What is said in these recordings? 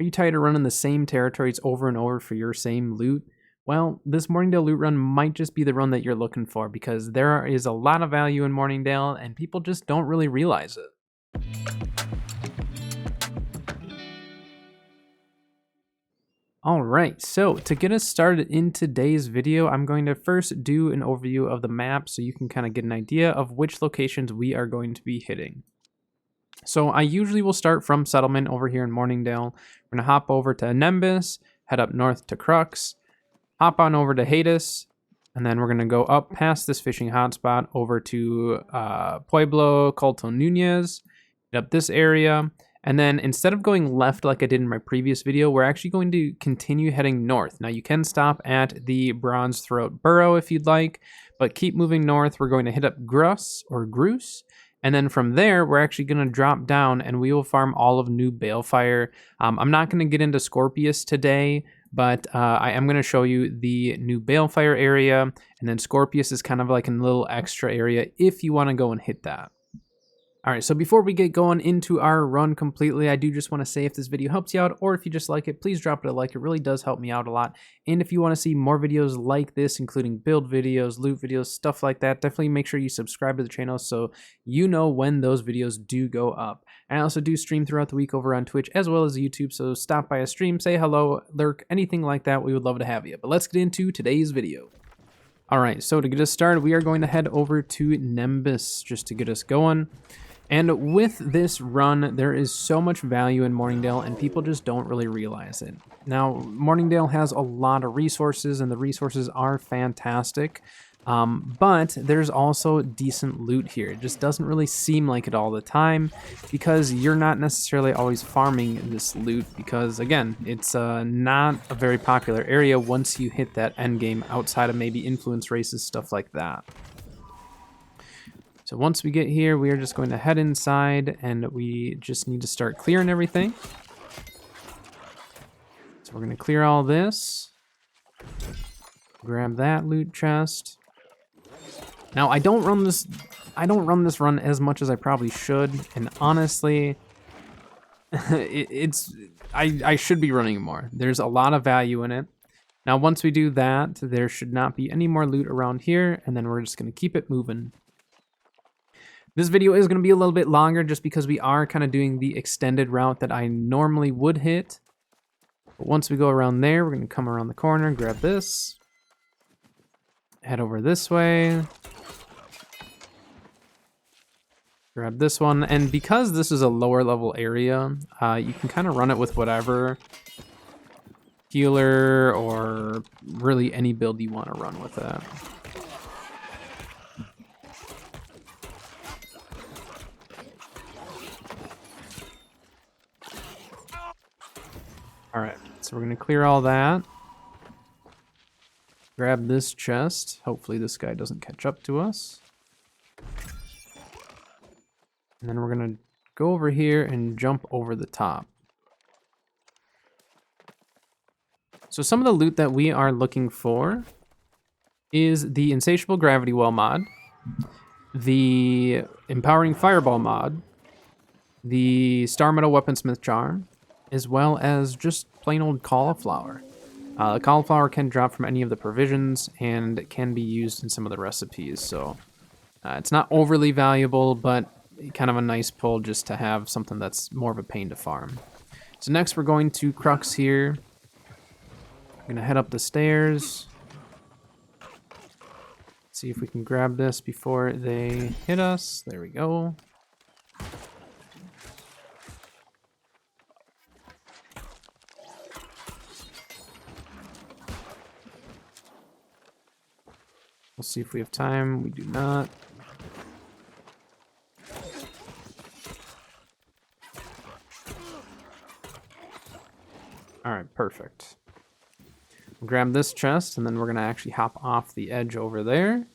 Are you tired of running the same territories over and over for your same loot? Well, this Mourningdale loot run might just be the run that you're looking for, because there is a lot of value in Mourningdale and people just don't really realize it. Alright, so to get us started in today's video, I'm going to first do an overview of the map so you can kind of get an idea of which locations we are going to be hitting. So I usually will start from settlement over here in Mourningdale. We're going to hop over to Nembus, head up north to Cruz, hop on over to Headus, and then we're going to go up past this fishing hotspot over to Pueblo, Culto, Nunez, hit up this area. And then instead of going left like I did in my previous video, we're actually going to continue heading north. Now you can stop at the Bronze Throat Burrow if you'd like, but keep moving north. We're going to hit up Gruz or Gruz. And then from there, we're actually going to drop down and we will farm all of New Balefire. I'm not going to get into Scorpius today, but I am going to show you the New Balefire area. And then Scorpius is kind of like a little extra area if you want to go and hit that. All right, so before we get going into our run completely, I do just want to say if this video helps you out or if you just like it, please drop it a like. It really does help me out a lot. And if you want to see more videos like this, including build videos, loot videos, stuff like that, definitely make sure you subscribe to the channel so you know when those videos do go up. And I also do stream throughout the week over on Twitch as well as YouTube, so stop by a stream, say hello, lurk, anything like that. We would love to have you. But let's get into today's video. All right, so to get us started, we are going to head over to Nembus just to get us going. And with this run, there is so much value in Mourningdale and people just don't really realize it. Now, Mourningdale has a lot of resources and the resources are fantastic, but there's also decent loot here. It just doesn't really seem like it all the time because you're not necessarily always farming this loot because, again, it's not a very popular area once you hit that end game outside of maybe influence races, stuff like that. So once we get here, we are just going to head inside and we just need to start clearing everything. So we're going to clear all this. Grab that loot chest. Now I don't run this run as much as I probably should, and honestly I should be running more. There's a lot of value in it. Now once we do that, there should not be any more loot around here, and then we're just going to keep it moving. This video is going to be a little bit longer just because we are kind of doing the extended route that I normally would hit. But once we go around there, we're going to come around the corner, grab this, head over this way, grab this one. And because this is a lower level area, you can kind of run it with whatever healer or really any build you want to run with it. All right, so we're gonna clear all that. Grab this chest. Hopefully this guy doesn't catch up to us. And then we're gonna go over here and jump over the top. So some of the loot that we are looking for is the Insatiable Gravity Well mod, the Empowering Fireball mod, the Star Metal Weaponsmith Charm, as well as just plain old cauliflower. The cauliflower can drop from any of the provisions and can be used in some of the recipes, so it's not overly valuable, but kind of a nice pull just to have something that's more of a pain to farm. So next we're going to Crux here. We're gonna head up the stairs. See if we can grab this before they hit us. There we go. We'll see if we have time. We do not. All right, perfect. We'll grab this chest, and then we're going to actually hop off the edge over there.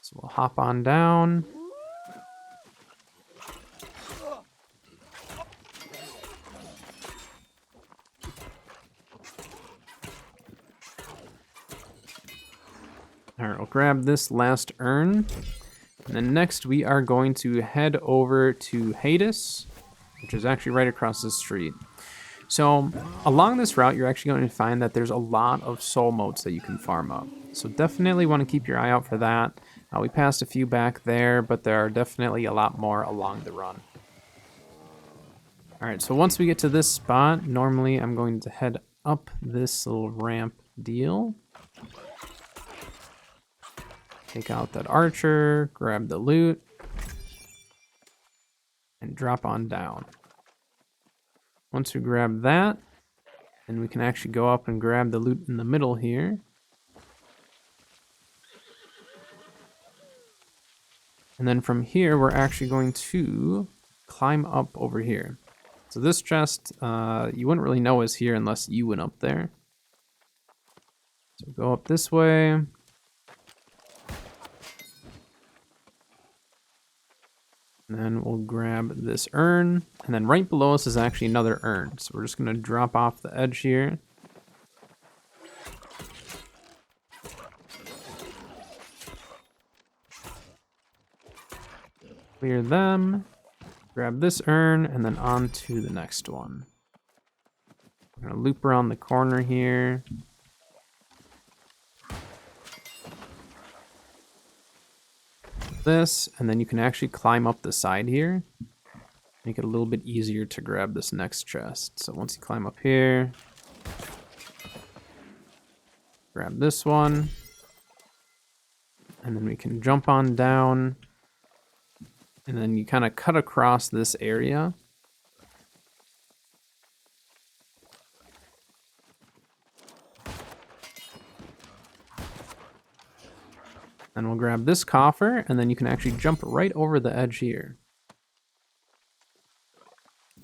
So we'll hop on down. All right, we'll grab this last urn. And then next we are going to head over to Headus, which is actually right across the street. So along this route, you're actually going to find that there's a lot of soul motes that you can farm up. So definitely want to keep your eye out for that. We passed a few back there, but there are definitely a lot more along the run. All right, so once we get to this spot, normally I'm going to head up this little ramp deal. Take out that archer, grab the loot, and drop on down. Once we grab that, then we can actually go up and grab the loot in the middle here. And then from here, we're actually going to climb up over here. So this chest, you wouldn't really know is here unless you went up there. So go up this way. And then we'll grab this urn. And then right below us is actually another urn. So we're just going to drop off the edge here. Clear them. Grab this urn and then on to the next one. I'm going to loop around the corner here. This, and then you can actually climb up the side here. Make it a little bit easier to grab this next chest. So once you climb up here, grab this one, and then we can jump on down. And then you kind of cut across this area. And we'll grab this coffer, and then you can actually jump right over the edge here.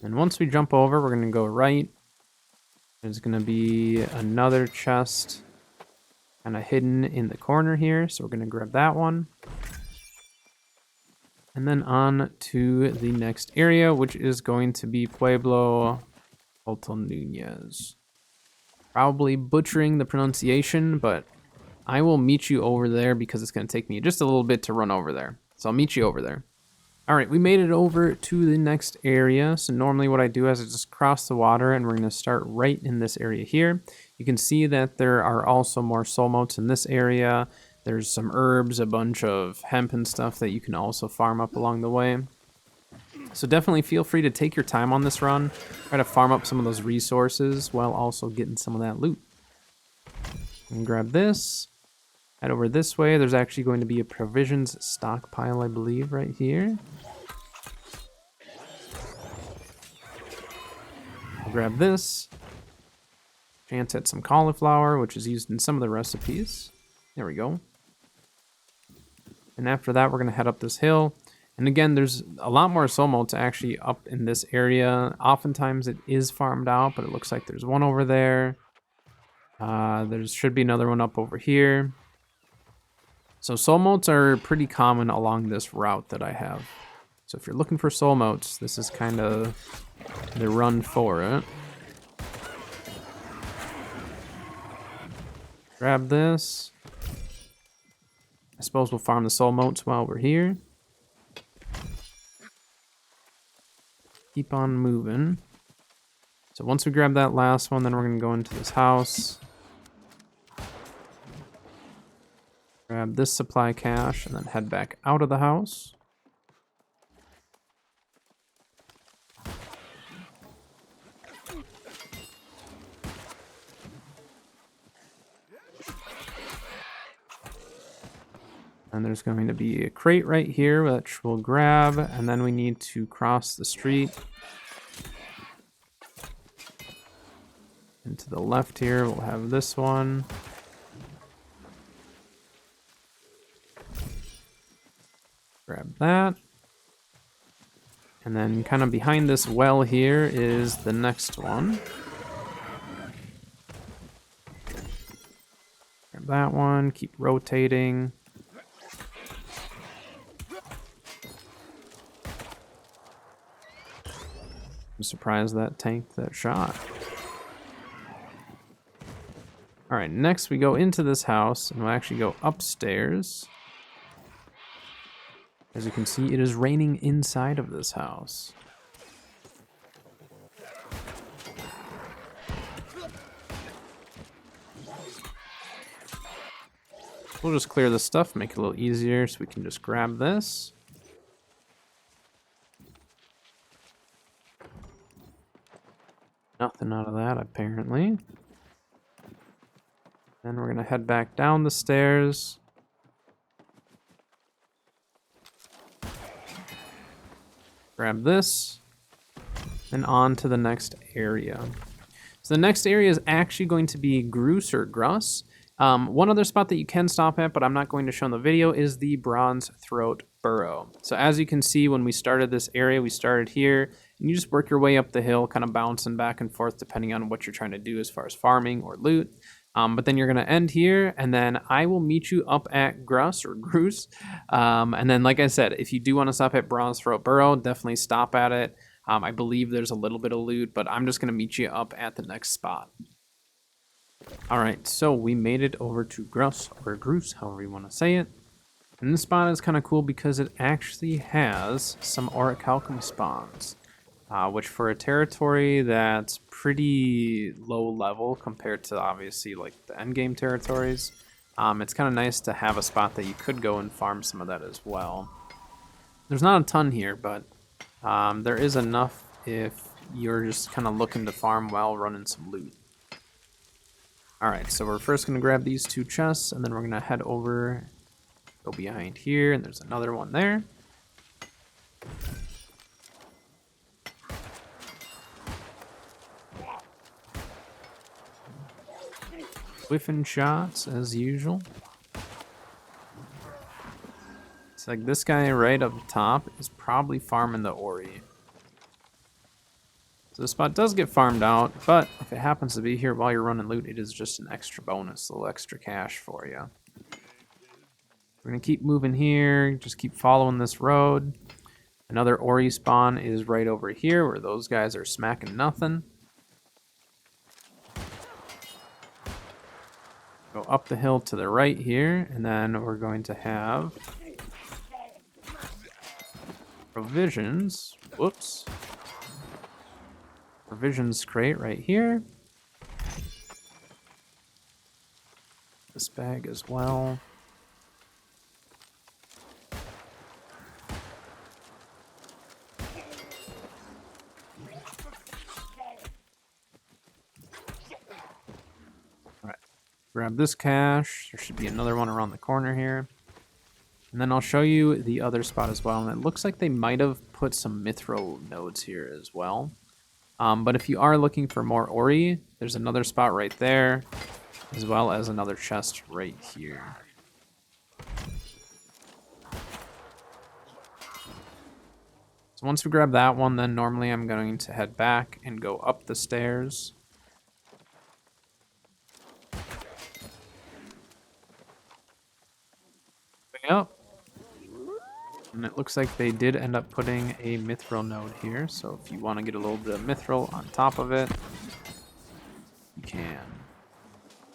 And once we jump over, we're going to go right. There's going to be another chest kind of hidden in the corner here. So we're going to grab that one. And then on to the next area, which is going to be Pueblo, Culto, Nunez. Probably butchering the pronunciation, but I will meet you over there because it's going to take me just a little bit to run over there. So I'll meet you over there. All right, we made it over to the next area. So normally what I do is I just cross the water and we're going to start right in this area here. You can see that there are also more soul motes in this area. There's some herbs, a bunch of hemp and stuff that you can also farm up along the way. So definitely feel free to take your time on this run. Try to farm up some of those resources while also getting some of that loot. And grab this. Head over this way. There's actually going to be a provisions stockpile, I believe, right here. I'll grab this. Chance at some cauliflower, which is used in some of the recipes. There we go. And after that, we're going to head up this hill. And again, there's a lot more soul motes actually up in this area. Oftentimes it is farmed out, but it looks like there's one over there. There should be another one up over here. So soul motes are pretty common along this route that I have. So if you're looking for soul motes, this is kind of the run for it. Grab this. I suppose we'll farm the soul motes while we're here. Keep on moving. So once we grab that last one, then we're going to go into this house. Grab this supply cache and then head back out of the house. And there's going to be a crate right here, which we'll grab, and then we need to cross the street. And to the left here, we'll have this one. Grab that. And then kind of behind this well here is the next one. Grab that one, keep rotating. I'm surprised that tanked that shot. All right, next we go into this house and we'll actually go upstairs. As you can see, it is raining inside of this house. We'll just clear this stuff, make it a little easier so we can just grab this. Nothing out of that, apparently. Then we're going to head back down the stairs. Grab this. And on to the next area. So the next area is actually going to be Gruz or Gruz. One other spot that you can stop at, but I'm not going to show in the video, is the Bronze Throat Burrow. So as you can see, when we started this area, we started here, and you just work your way up the hill, kind of bouncing back and forth depending on what you're trying to do as far as farming or loot. But then you're going to end here, and then I will meet you up at Gruz or Gruz. And then, like I said, if you do want to stop at Bronze Throat Burrow, definitely stop at it. I believe there's a little bit of loot, but I'm just going to meet you up at the next spot. Alright, so we made it over to Gruz or Gruz, however you want to say it. And this spot is kind of cool because it actually has some orichalcum spawns. Which for a territory that's pretty low level compared to obviously like the endgame territories, it's kind of nice to have a spot that you could go and farm some of that as well. There's not a ton here, but there is enough if you're just kind of looking to farm while running some loot. Alright, so we're first going to grab these 2 chests, and then we're going to head over, go behind here, and there's another one there. Whiffing shots, as usual. It's like this guy right up top is probably farming the Ori. So this spot does get farmed out, but if it happens to be here while you're running loot, it is just an extra bonus, a little extra cash for you. We're going to keep moving here, just keep following this road. Another Ori spawn is right over here where those guys are smacking nothing. Go up the hill to the right here, and then we're going to have provisions. Whoops. Provisions crate right here. This bag as well. Alright. Grab this cache. There should be another one around the corner here. And then I'll show you the other spot as well. And it looks like they might have put some mithril nodes here as well. But if you are looking for more Ori, there's another spot right there, as well as another chest right here. So once we grab that one, then normally I'm going to head back and go up the stairs. Up. And it looks like they did end up putting a mithril node here, so if you want to get a little bit of mithril on top of it, you can.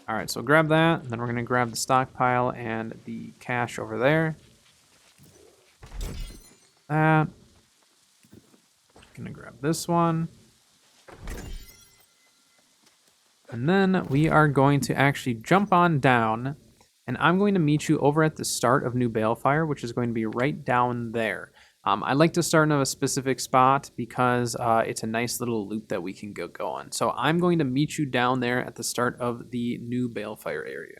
Alright, so grab that, and then we're going to grab the stockpile and the cache over there. That. Going to grab this one. And then we are going to actually jump on down, and I'm going to meet you over at the start of New Balefire, which is going to be right down there. I like to start in a specific spot because it's a nice little loop that we can go on. So I'm going to meet you down there at the start of the New Balefire area.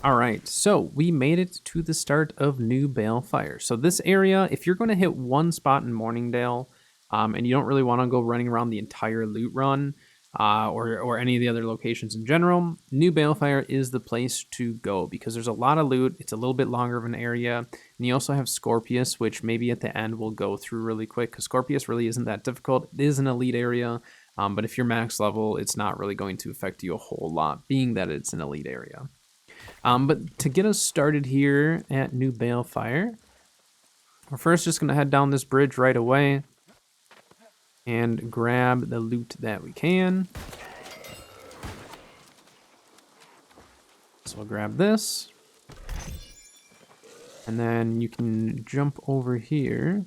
All right, so we made it to the start of New Balefire. So this area, if you're going to hit one spot in Mourningdale, and you don't really want to go running around the entire loot run, or any of the other locations in general, New Balefire is the place to go because there's a lot of loot. It's a little bit longer of an area, and you also have Scorpius, which maybe at the end we'll go through really quick because Scorpius really isn't that difficult. It is an elite area, but if you're max level, it's not really going to affect you a whole lot, being that it's an elite area. But to get us started here at New Balefire, we're first just going to head down this bridge right away and grab the loot that we can. So we'll grab this. And then you can jump over here.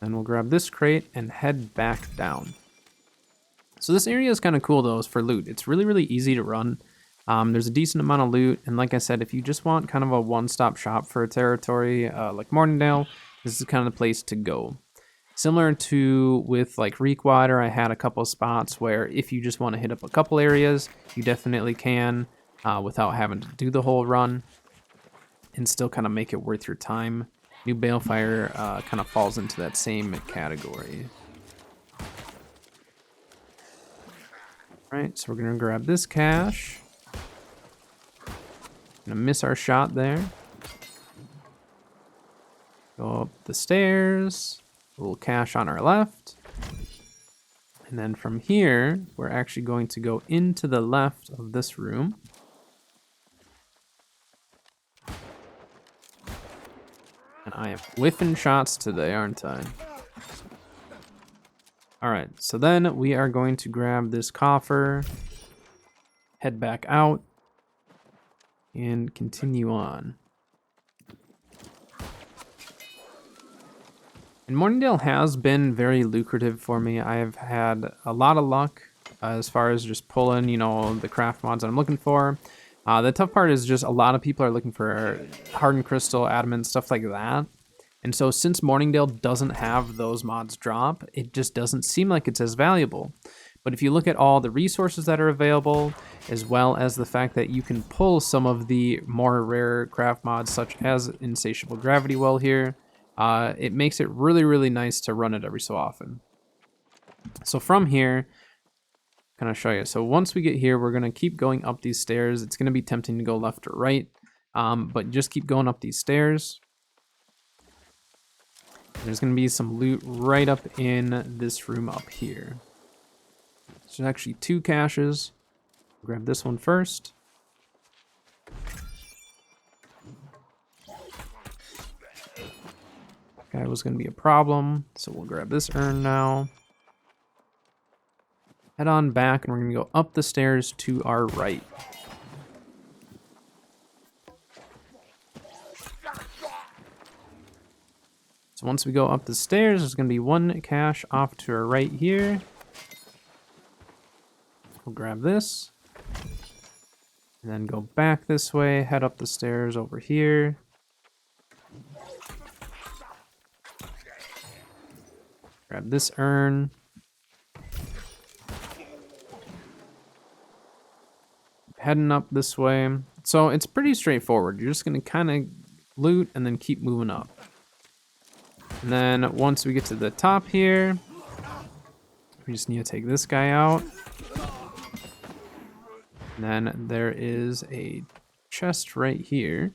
And we'll grab this crate and head back down. So this area is kind of cool though, for loot. It's really, really easy to run. There's a decent amount of loot, and like I said, if you just want kind of a one-stop shop for a territory like Mourningdale, this is kind of the place to go. Similar to with like Reekwater, I had a couple of spots where if you just want to hit up a couple areas, you definitely can without having to do the whole run and still kind of make it worth your time. New Balefire kind of falls into that same category. All right, so we're gonna grab this cache. Gonna miss our shot there. Go up the stairs. A little cache on our left. And then from here, we're actually going to go into the left of this room. And I am whiffing shots today, aren't I? All right, so then we are going to grab this coffer, head back out, and continue on. And Mourningdale has been very lucrative for me. I have had a lot of luck as far as just pulling, you know, the craft mods that I'm looking for. The tough part is just a lot of people are looking for hardened crystal, adamant, stuff like that. And so since Mourningdale doesn't have those mods drop, it just doesn't seem like it's as valuable. But if you look at all the resources that are available, as well as the fact that you can pull some of the more rare craft mods, such as Insatiable Gravity Well here, it makes it really, really nice to run it every so often. So from here, kind of show you. So once we get here, we're going to keep going up these stairs. It's going to be tempting to go left or right, but just keep going up these stairs. There's going to be some loot right up in this room up here. There's actually 2 caches. Grab this one first. Guy was going to be a problem, so we'll grab this urn now. Head on back, and we're going to go up the stairs to our right. So once we go up the stairs, there's going to be 1 cache off to our right here. We'll grab this. And then go back this way, head up the stairs over here. Grab this urn. Heading up this way. So it's pretty straightforward. You're just going to kind of loot and then keep moving up. And then once we get to the top here, we just need to take this guy out. And then there is a chest right here.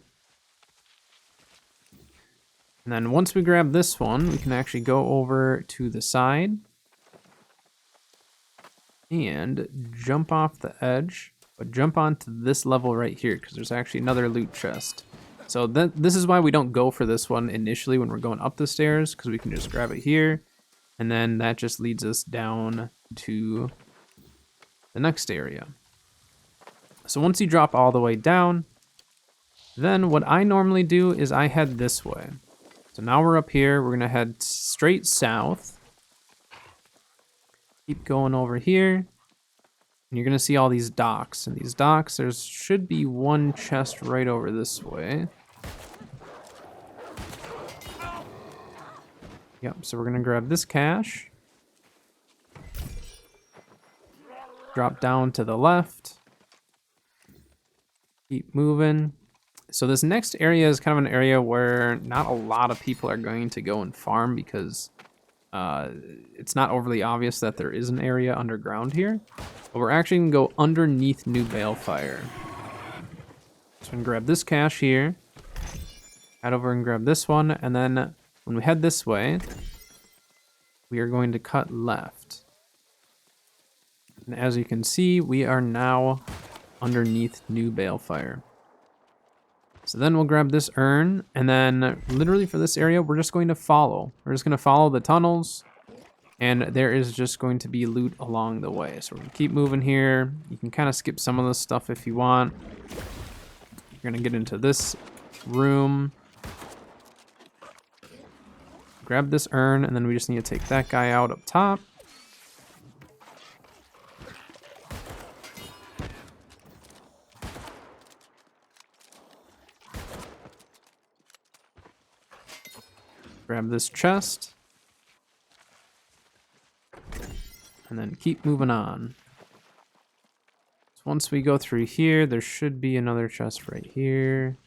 And then once we grab this one, we can actually go over to the side and jump off the edge, but jump onto this level right here because there's actually another loot chest. So this is why we don't go for this one initially when we're going up the stairs, because we can just grab it here, and then that just leads us down to the next area. So once you drop all the way down, then what I normally do is I head this way. So now we're up here, we're gonna head straight south. Keep going over here, and you're gonna see all these docks. And these docks, there should be 1 chest right over this way. Yep, so we're gonna grab this cache. Drop down to the left. Keep moving. So this next area is kind of an area where not a lot of people are going to go and farm because it's not overly obvious that there is an area underground here. But we're actually gonna go underneath New Balefire. So I'm gonna grab this cache here. Head over and grab this one, and then when we head this way, we are going to cut left. And as you can see, we are now underneath New Balefire. So then we'll grab this urn, and then literally for this area, we're just going to follow. We're just going to follow the tunnels, and there is just going to be loot along the way. So we're going to keep moving here. You can kind of skip some of this stuff if you want. You're going to get into this room. Grab this urn, and then we just need to take that guy out up top. Grab this chest. And then keep moving on. So once we go through here, there should be another chest right here.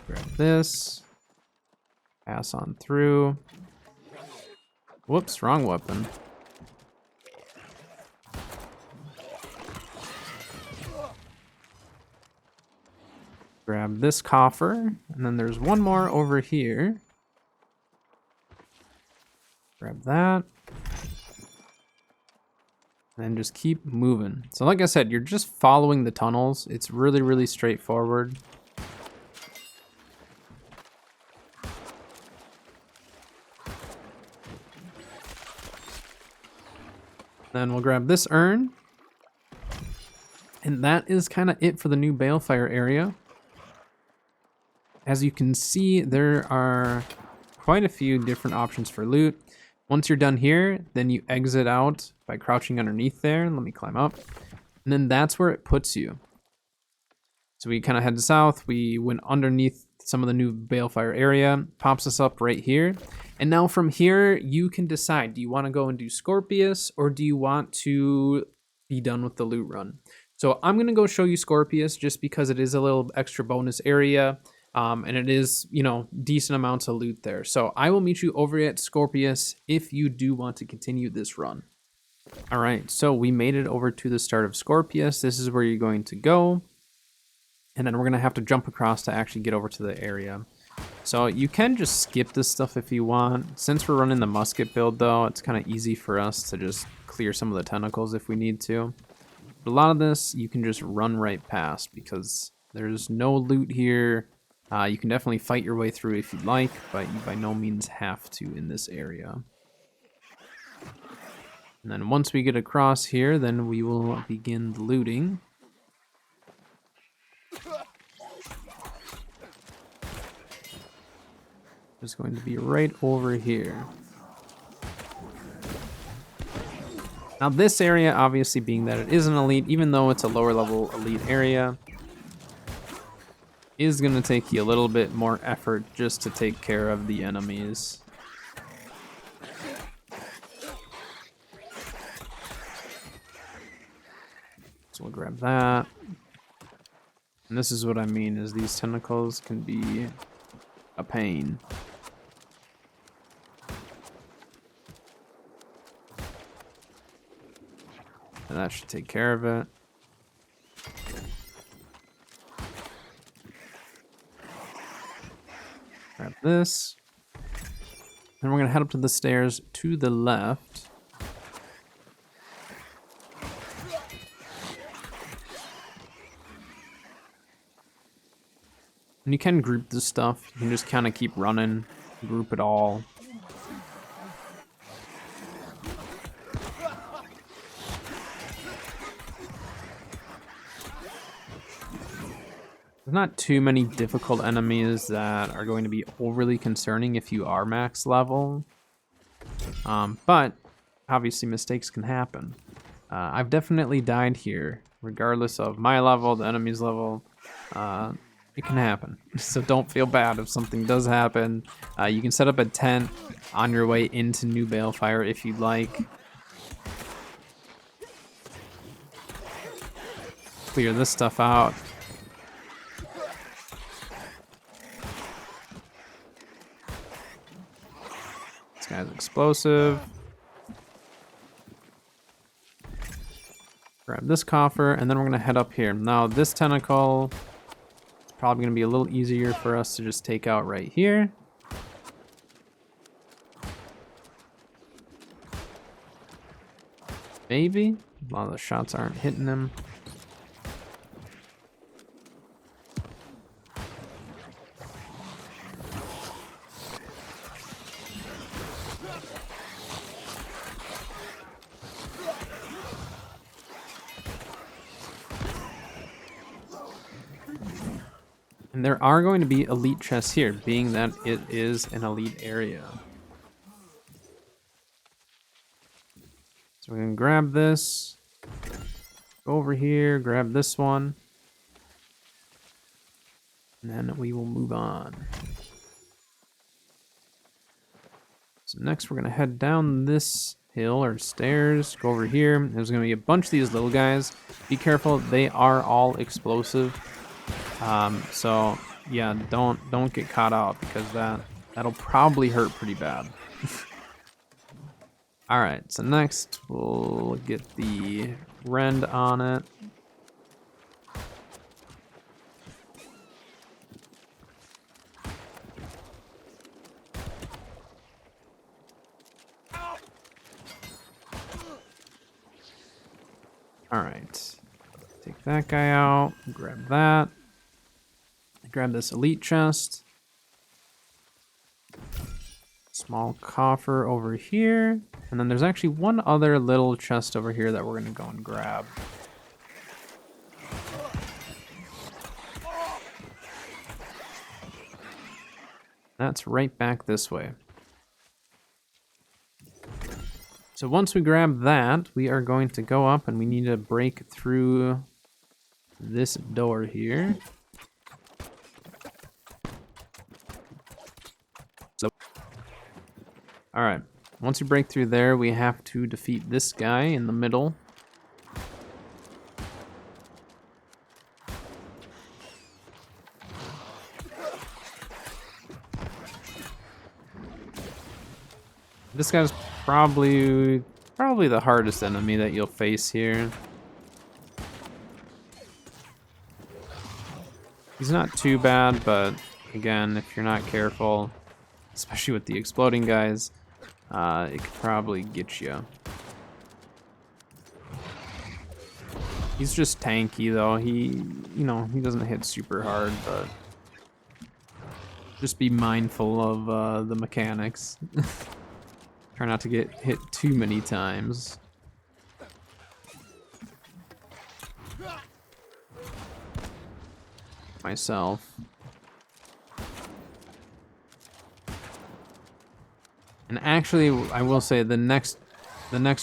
Grab this. Pass on through. Whoops, wrong weapon. Grab this coffer, and then there's one more over here. Grab that. And just keep moving. So like I said, you're just following the tunnels. It's really, really straightforward. Then we'll grab this urn. And that is kind of it for the new Balefire area. As you can see, there are quite a few different options for loot. Once you're done here, then you exit out by crouching underneath there. Let me climb up. And then that's where it puts you. So we kind of head south. We went underneath some of the new Balefire area. Pops us up right here. And now from here, you can decide. Do you want to go and do Scorpius, or do you want to be done with the loot run? So I'm going to go show you Scorpius just because it is a little extra bonus area. And it is, you know, decent amounts of loot there. So I will meet you over at Scorpius if you do want to continue this run. All right, so we made it over to the start of Scorpius. This is where you're going to go. And then we're going to have to jump across to actually get over to the area. So you can just skip this stuff if you want. Since we're running the musket build, though, it's kind of easy for us to just clear some of the tentacles if we need to. But a lot of this, you can just run right past because there's no loot here. You can definitely fight your way through if you'd like, but you by no means have to in this area. And then once we get across here, then we will begin the looting. It's going to be right over here. Now this area, obviously being that it is an elite, even though it's a lower level elite area, is going to take you a little bit more effort just to take care of the enemies. So we'll grab that. And this is what I mean, is these tentacles can be a pain. And that should take care of it. Grab this. Then we're going to head up to the stairs to the left. And you can group this stuff. You can just kind of keep running, group it all. There's not too many difficult enemies that are going to be overly concerning if you are max level. But obviously mistakes can happen. I've definitely died here, regardless of my level, the enemy's level. It can happen. So don't feel bad if something does happen. You can set up a tent on your way into New Balefire if you'd like. Clear this stuff out. This guy's explosive. Grab this coffer, and then we're gonna head up here. Now this tentacle is probably gonna be a little easier for us to just take out right here. Maybe. A lot of the shots aren't hitting him. And there are going to be elite chests here, being that it is an elite area. So we can grab this, go over here, grab this one, and then we will move on. So next we're gonna head down this hill or stairs, go over here. There's gonna be a bunch of these little guys. Be careful, they are all explosive. So yeah, don't get caught out because that'll probably hurt pretty bad. All right, so next we'll get the rend on it. All right, take that guy out, grab that. Grab this elite chest. Small coffer over here. And then there's actually one other little chest over here that we're gonna go and grab. That's right back this way. So once we grab that, we are going to go up and we need to break through this door here. All right, once you break through there, we have to defeat this guy in the middle. This guy's probably the hardest enemy that you'll face here. He's not too bad, but again, if you're not careful, especially with the exploding guys, it could probably get you. He's just tanky though. He doesn't hit super hard, but just be mindful of the mechanics. Try not to get hit too many times. Myself. And actually, I will say the next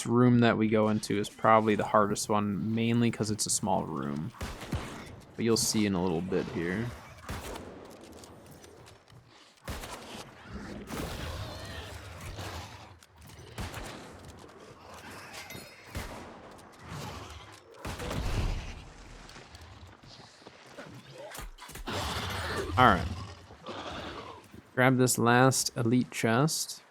room that we go into is probably the hardest one, mainly because it's a small room. But you'll see in a little bit here. All right. Grab this last elite chest.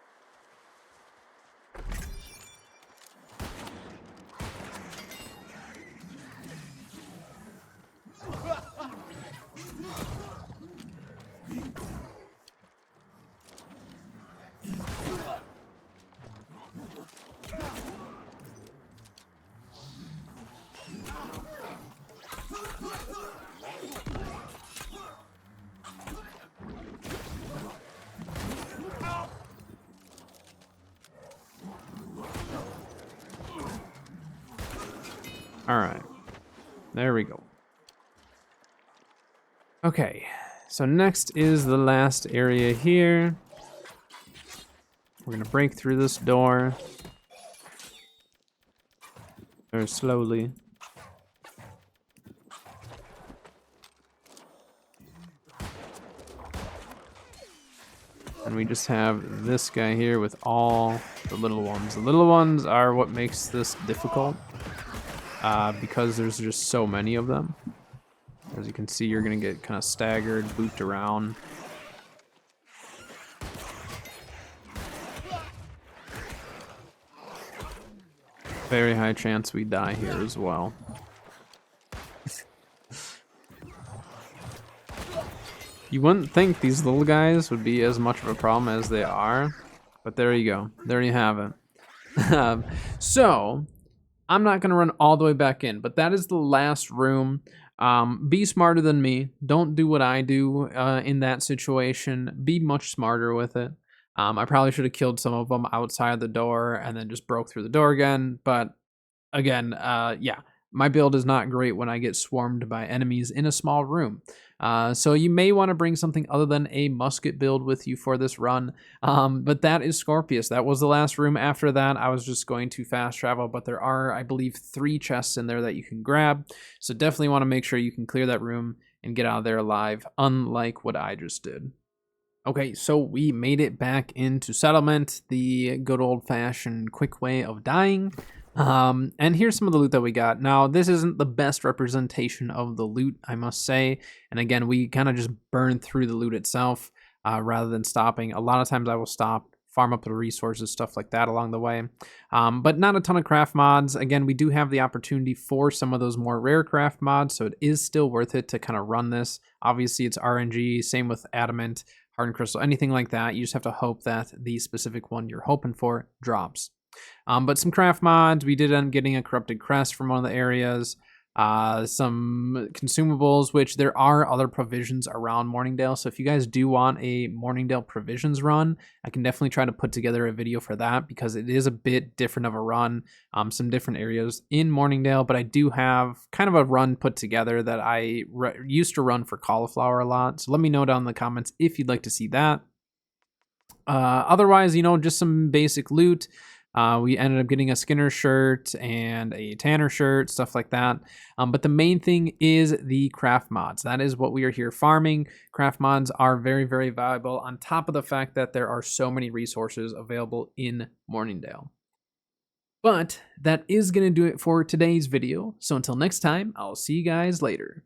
All right, there we go. Okay, so next is the last area here. We're gonna break through this door very slowly. And we just have this guy here with all the little ones. The little ones are what makes this difficult. Because there's just so many of them. As you can see, you're gonna get kind of staggered, looped around. Very high chance we die here as well. You wouldn't think these little guys would be as much of a problem as they are, but there you go. There you have it. So, I'm not going to run all the way back in, but that is the last room. Be smarter than me. Don't do what I do in that situation. Be much smarter with it. I probably should have killed some of them outside the door and then just broke through the door again. But again, yeah, my build is not great when I get swarmed by enemies in a small room. So you may want to bring something other than a musket build with you for this run. But that is Scorpius. That was the last room. After that, I was just going to fast travel, but there are, I believe, 3 chests in there that you can grab. So definitely want to make sure you can clear that room and get out of there alive, unlike what I just did. Okay, so we made it back into settlement, the good old-fashioned quick way of dying. And here's some of the loot that we got. Now, this isn't the best representation of the loot, I must say. And again, we kind of just burned through the loot itself rather than stopping. A lot of times I will stop, farm up the resources, stuff like that along the way. But not a ton of craft mods. Again, we do have the opportunity for some of those more rare craft mods, so it is still worth it to kind of run this. Obviously, it's RNG, same with Adamant, Hardened Crystal, anything like that. You just have to hope that the specific one you're hoping for drops. But some craft mods, we did end up getting a corrupted crest from one of the areas. Some consumables, which there are other provisions around Mourningdale. So if you guys do want a Mourningdale provisions run, I can definitely try to put together a video for that because it is a bit different of a run. Some different areas in Mourningdale, but I do have kind of a run put together that I used to run for Cauliflower a lot. So let me know down in the comments if you'd like to see that. Otherwise, you know, just some basic loot. We ended up getting a Skinner shirt and a Tanner shirt, stuff like that. But the main thing is the craft mods. That is what we are here farming. Craft mods are very, very valuable on top of the fact that there are so many resources available in Mourningdale. But that is going to do it for today's video. So until next time, I'll see you guys later.